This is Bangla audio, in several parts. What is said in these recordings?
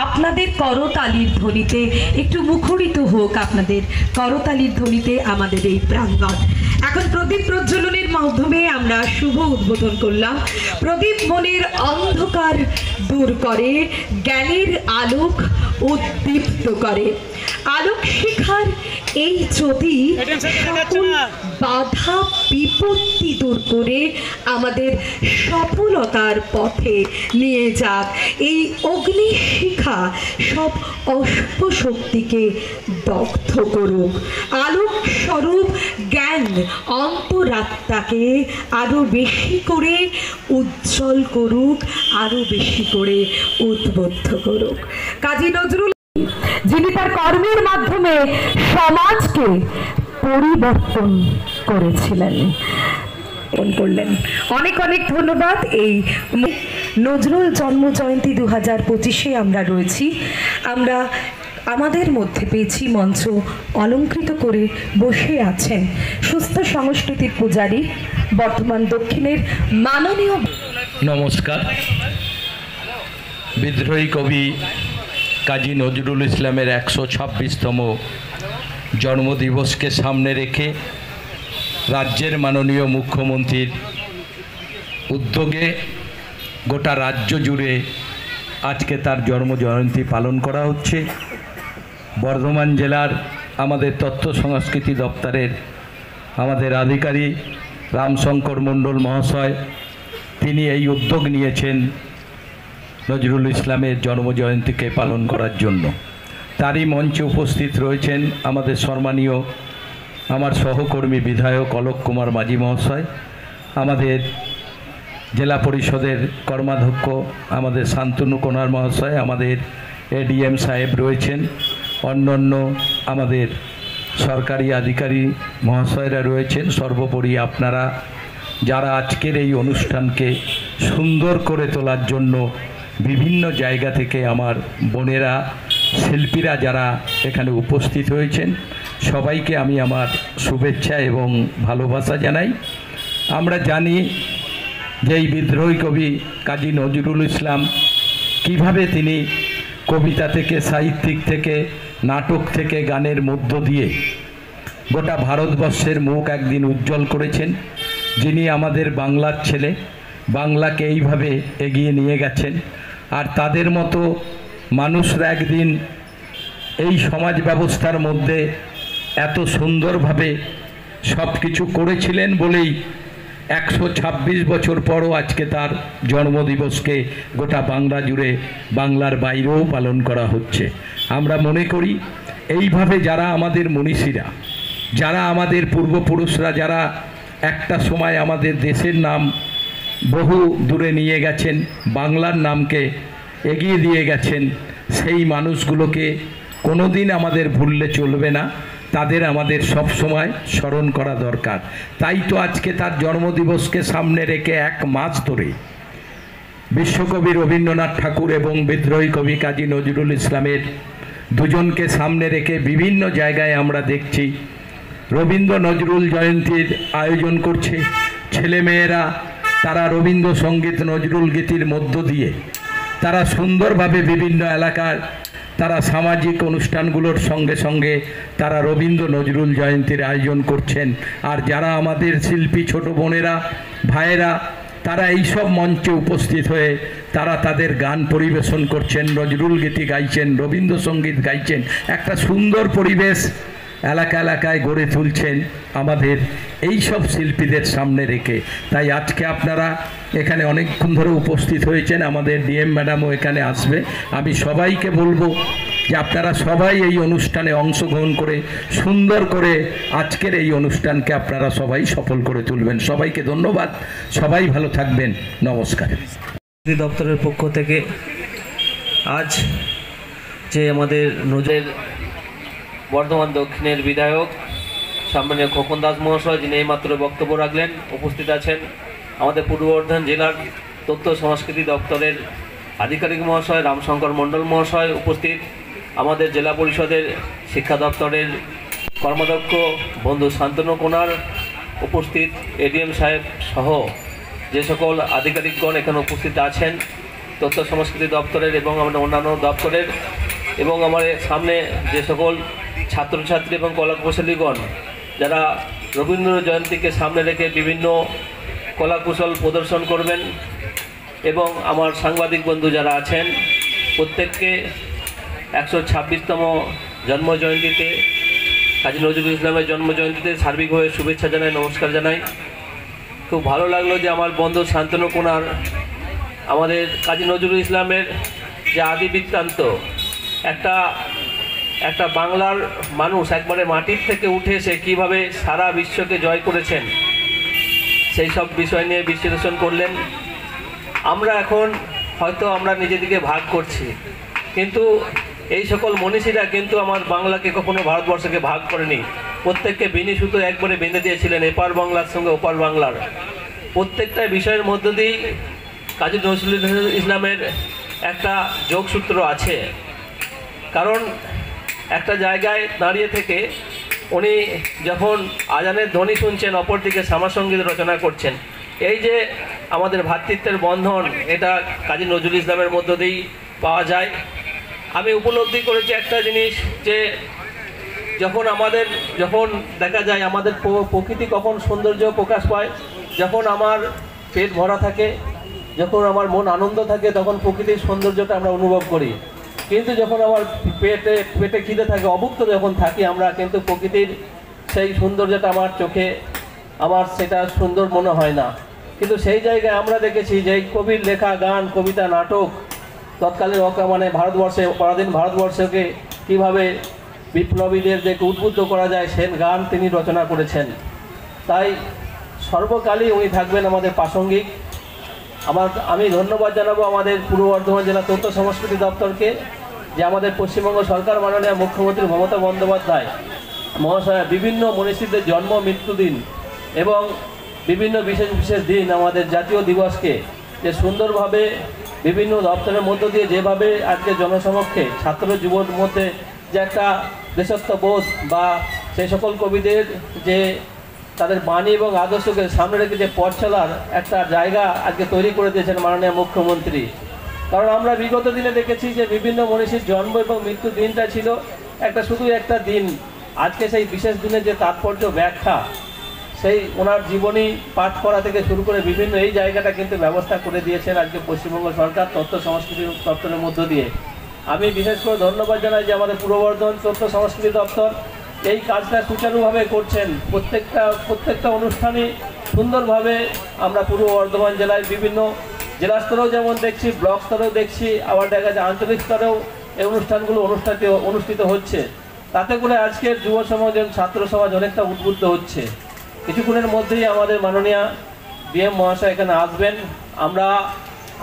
আপনাদের করতালির ধ্বনিতে একটু মুখরিত হোক, আপনাদের করতালির ধ্বনিতে আমাদের এই প্রাঙ্গণ। এখন প্রদীপ প্রজ্বলনের মাধ্যমে আমরা শুভ উদ্বোধন করলাম। প্রদীপ মনের অন্ধকার দূর করে, জ্ঞানের আলোক উদ্দীপ্ত করে। আলোক শিখার এই জ্যোতি সকল বাধা বিপত্তি দূর করে আমাদের সফলতার পথে নিয়ে যাক। এই অগ্নি শিখা সব অশুভ শক্তিকে দগ্ধ করুক। আলোক স্বরূপ জ্ঞান অন্তরাত্মাকে আরো বেশি করে উজ্জ্বল করুক, আরো বেশি করে উদ্বুদ্ধ করুক। কাজী নজরুল, যিনি তার কর্মের মাধ্যমে সমাজকে পরিবর্তন করেছিলেন, করলেন। অনেক অনেক ধন্যবাদ। এই নজরুল জন্ম জয়ন্তী 2025-এ আমরা রয়েছি। আমরা আমাদের মধ্যে পেয়েছি মঞ্চ অলঙ্কৃত করে বসে আছেন সুস্থ সংস্কৃতির পূজারী, বর্ধমান দক্ষিণের মাননীয়। নমস্কার। বিদ্রোহী কবি কাজী নজরুল ইসলামের 126তম জন্মদিবসকে সামনে রেখে রাজ্যের মাননীয় মুখ্যমন্ত্রীর উদ্যোগে গোটা রাজ্য জুড়ে আজকে তার জন্মজয়ন্তী পালন করা হচ্ছে। বর্ধমান জেলার আমাদের তথ্য সংস্কৃতি দপ্তরের আমাদের আধিকারিক রামশঙ্কর মণ্ডল মহাশয়, তিনি এই উদ্যোগ নিয়েছেন নজরুল ইসলামের জন্মজয়ন্তীকে পালন করার জন্য। তারই মঞ্চে উপস্থিত রয়েছেন আমাদের সম্মানীয় আমার সহকর্মী বিধায়ক অলোক কুমার মাঝি মহাশয়, আমাদের জেলা পরিষদের কর্মাধ্যক্ষ আমাদের শান্তনু কোনার মহাশয়, আমাদের এডিএম সাহেব রয়েছেন, অন্যান্য আমাদের সরকারি আধিকারিক মহাশয়রা রয়েছেন। সর্বোপরি আপনারা যারা আজকের এই অনুষ্ঠানকে সুন্দর করে তোলার জন্য বিভিন্ন জায়গা থেকে আমার বোনেরা, শিল্পীরা যারা এখানে উপস্থিত হয়েছেন, সবাইকে আমি আমার শুভেচ্ছা এবং ভালোবাসা জানাই। আমরা জানি যে এই বিদ্রোহী কবি কাজী নজরুল ইসলাম কিভাবে তিনি কবিতা থেকে, সাহিত্যিক থেকে, নাটক থেকে, গানের মধ্য দিয়ে গোটা ভারতবর্ষের মুখ একদিন উজ্জ্বল করেছেন। যিনি আমাদের বাংলার ছেলে, বাংলাকে এইভাবে এগিয়ে নিয়ে গেছেন। আর তাদের মতো মানুষরা একদিন এই সমাজ ব্যবস্থার মধ্যে এত সুন্দরভাবে সব কিছু করেছিলেন বলেই 126 বছর পরও আজকে তার জন্মদিবসকে গোটা বাংলা জুড়ে, বাংলার বাইরেও পালন করা হচ্ছে। আমরা মনে করি এইভাবে যারা আমাদের মনীষীরা, যারা আমাদের পূর্বপুরুষরা, যারা একটা সময় আমাদের দেশের নাম বহু দূরে নিয়ে গেছেন, বাংলার নামকে এগিয়ে দিয়ে গেছেন, সেই মানুষগুলোকে কোনোদিন আমাদের ভুললে চলবে না। তাদের আমাদের সব সময় স্মরণ করা দরকার। তাই তো আজকে তার জন্মদিবসকে সামনে রেখে 1 মাস ধরে বিশ্বকবি রবীন্দ্রনাথ ঠাকুর এবং বিদ্রোহী কবি কাজী নজরুল ইসলামের দুজনকে সামনে রেখে বিভিন্ন জায়গায় আমরা দেখছি রবীন্দ্র নজরুল জয়ন্তীর আয়োজন করছে। ছেলেমেয়েরা তারা রবীন্দ্রসঙ্গীত, নজরুল গীতির মধ্য দিয়ে তারা সুন্দরভাবে বিভিন্ন এলাকার তারা সামাজিক অনুষ্ঠানগুলোর সঙ্গে সঙ্গে তারা রবীন্দ্র নজরুল জয়ন্তীর আয়োজন করছেন। আর যারা আমাদের শিল্পী ছোট বোনেরা, ভাইয়েরা, তারা এইসব মঞ্চে উপস্থিত হয়ে তারা তাদের গান পরিবেশন করছেন, নজরুল গীতি গাইছেন, রবীন্দ্রসঙ্গীত গাইছেন। একটা সুন্দর পরিবেশ এলাকা এলাকায় গড়ে তুলছেন আমাদের এই সব শিল্পীদের সামনে রেখে। তাই আজকে আপনারা এখানে অনেকক্ষণ ধরে উপস্থিত হয়েছেন, আমাদের ডিএম ম্যাডামও এখানে আসবে। আমি সবাইকে বলবো যে আপনারা সবাই এই অনুষ্ঠানে অংশগ্রহণ করে সুন্দর করে আজকের এই অনুষ্ঠানকে আপনারা সবাই সফল করে তুলবেন। সবাইকে ধন্যবাদ, সবাই ভালো থাকবেন, নমস্কার। দপ্তরের পক্ষ থেকে আজ যে আমাদের নজরের বর্ধমান দক্ষিণের বিধায়ক সম্মানীয় খোকন দাস মহাশয়, যিনি এইমাত্র বক্তব্য রাখলেন, উপস্থিত আছেন আমাদের পূর্ব বর্ধমান জেলার তথ্য সংস্কৃতি দপ্তরের আধিকারিক মহাশয় রামশঙ্কর মণ্ডল মহাশয়, উপস্থিত আমাদের জেলা পরিষদের শিক্ষা দপ্তরের কর্মাধ্যক্ষ বন্ধু শান্তনু কোনার, উপস্থিত এডিএম সাহেব সহ যে সকল আধিকারিকগণ এখানে উপস্থিত আছেন, তথ্য সংস্কৃতি দপ্তরের এবং আমাদের অন্যান্য দপ্তরের এবং আমার সামনে যে সকল ছাত্রছাত্রী এবং কলা কুশলীগণ যারা রবীন্দ্র জয়ন্তীকে সামনে রেখে বিভিন্ন কলা কুশল প্রদর্শন করবেন এবং আমার সাংবাদিক বন্ধু যারা আছেন প্রত্যেককে 126তম জন্মজয়ন্তীতে কাজী নজরুল ইসলামের জন্মজয়ন্তীতে সার্বিকভাবে শুভেচ্ছা জানাই, নমস্কার জানাই। খুব ভালো লাগলো যে আমার বন্ধু শান্তনু কুনার আমাদের কাজী নজরুল ইসলামের যে আদি বৃত্তান্ত একটা বাংলার মানুষ একবারে মাটির থেকে উঠে এসে কীভাবে সারা বিশ্বকে জয় করেছেন সেই সব বিষয় নিয়ে বিশ্লেষণ করলেন। আমরা এখন হয়তো আমরা নিজেদিকে ভাগ করছি, কিন্তু এই সকল মনীষীরা কিন্তু আমার বাংলাকে কখনো ভারতবর্ষকে ভাগ করেনি। প্রত্যেককে বিনি সুতো একবারে বেঁধে দিয়েছিলেন এপার বাংলার সঙ্গে ওপার বাংলার। প্রত্যেকটা বিষয়ের মধ্য দিয়েই কাজী নজরুল ইসলামের একটা যোগসূত্র আছে। কারণ একটা জায়গায় দাঁড়িয়ে থেকে উনি যখন আজানের ধ্বনি শুনছেন, অপরদিকে শ্যামাসঙ্গীত রচনা করছেন, এই যে আমাদের ভ্রাতৃত্বের বন্ধন, এটা কাজী নজরুল ইসলামের মধ্য দিয়েই পাওয়া যায়। আমি উপলব্ধি করেছি একটা জিনিস, যে যখন দেখা যায় আমাদের প্রকৃতি কখন সৌন্দর্য প্রকাশ পায়, যখন আমার পেট ভরা থাকে, যখন আমার মন আনন্দ থাকে, তখন প্রকৃতির সৌন্দর্যটা আমরা অনুভব করি। কিন্তু যখন আমার পেটে খিদে থাকে, অভুক্ত যখন থাকি আমরা, কিন্তু প্রকৃতির সেই সৌন্দর্যটা আমার চোখে আমার সেটা সুন্দর মনে হয় না। কিন্তু সেই জায়গায় আমরা দেখেছি যে কবির লেখা গান, কবিতা, নাটক তৎকালীন মানে ভারতবর্ষে পরাধীন ভারতবর্ষকে কীভাবে বিপ্লবীদেরকে উদ্বুদ্ধ করা যায় সে গান তিনি রচনা করেছেন। তাই সর্বকালই উনি থাকবেন আমাদের প্রাসঙ্গিক। আমি ধন্যবাদ জানাবো আমাদের পূর্ব বর্ধমান জেলা তথ্য সংস্কৃতি দপ্তরকে, যে আমাদের পশ্চিমবঙ্গ সরকার মাননীয় মুখ্যমন্ত্রী মমতা বন্দ্যোপাধ্যায় মহাশয়া বিভিন্ন মনীষীদের জন্ম মৃত্যু দিন এবং বিভিন্ন বিশেষ বিশেষ দিন আমাদের জাতীয় দিবসকে যে সুন্দরভাবে বিভিন্ন দপ্তরের মধ্য দিয়ে যেভাবে আজকে জনসমক্ষে ছাত্র যুবর মধ্যে যে একটা দেশত্ববোধ বা সেই সকল কবিদের যে তাদের বাণী এবং আদর্শকে সামনে রেখে যে পথ চলার একটা জায়গা আজকে তৈরি করে দিয়েছেন মাননীয় মুখ্যমন্ত্রী। কারণ আমরা বিগত দিনে দেখেছি যে বিভিন্ন মনীষীর জন্ম এবং মৃত্যু দিনটা ছিল শুধু একটা দিন। আজকে সেই বিশেষ দিনের যে তাৎপর্য ব্যাখ্যা, সেই ওনার জীবনী পাঠ করা থেকে শুরু করে বিভিন্ন এই জায়গাটা কিন্তু ব্যবস্থা করে দিয়েছেন আজকে পশ্চিমবঙ্গ সরকার তথ্য সংস্কৃতি দপ্তরের মধ্য দিয়ে। আমি বিশেষ করে ধন্যবাদ জানাই যে আমাদের পূর্ব বর্ধমান তথ্য সংস্কৃতি দপ্তর এই কাজটা সুচারুভাবে করছেন। প্রত্যেকটা অনুষ্ঠানই সুন্দরভাবে আমরা পূর্ব বর্ধমান জেলায় বিভিন্ন জেলা স্তরেও যেমন দেখছি, ব্লক স্তরেও দেখছি, আবার দেখা যায় আঞ্চলিক স্তরেও এই অনুষ্ঠানগুলো অনুষ্ঠিত হচ্ছে। তাতে করে আজকের যুব সমাজ এবং ছাত্র সমাজ অনেকটা উদ্বুদ্ধ হচ্ছে। কিছুক্ষণের মধ্যেই আমাদের মাননীয় ডিএম মহাশয় এখানে আসবেন।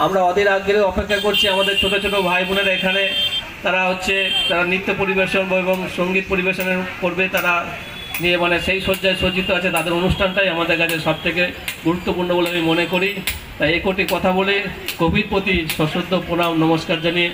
আমরা অধীর আগ্রহে অপেক্ষা করছি। আমাদের ছোট ছোট ভাই বোনেরা এখানে তারা নৃত্য পরিবেশন এবং সঙ্গীত পরিবেশনের করবে, তারা নিয়ে মানে সেই সজ্জায় সজ্জিত আছে। তাদের অনুষ্ঠানটাই আমাদের কাছে সবথেকে গুরুত্বপূর্ণ বলে আমি মনে করি। তাই এই কোটি কথা বলে কবির প্রতি সশ্রদ্ধ প্রণাম নমস্কার জানিয়ে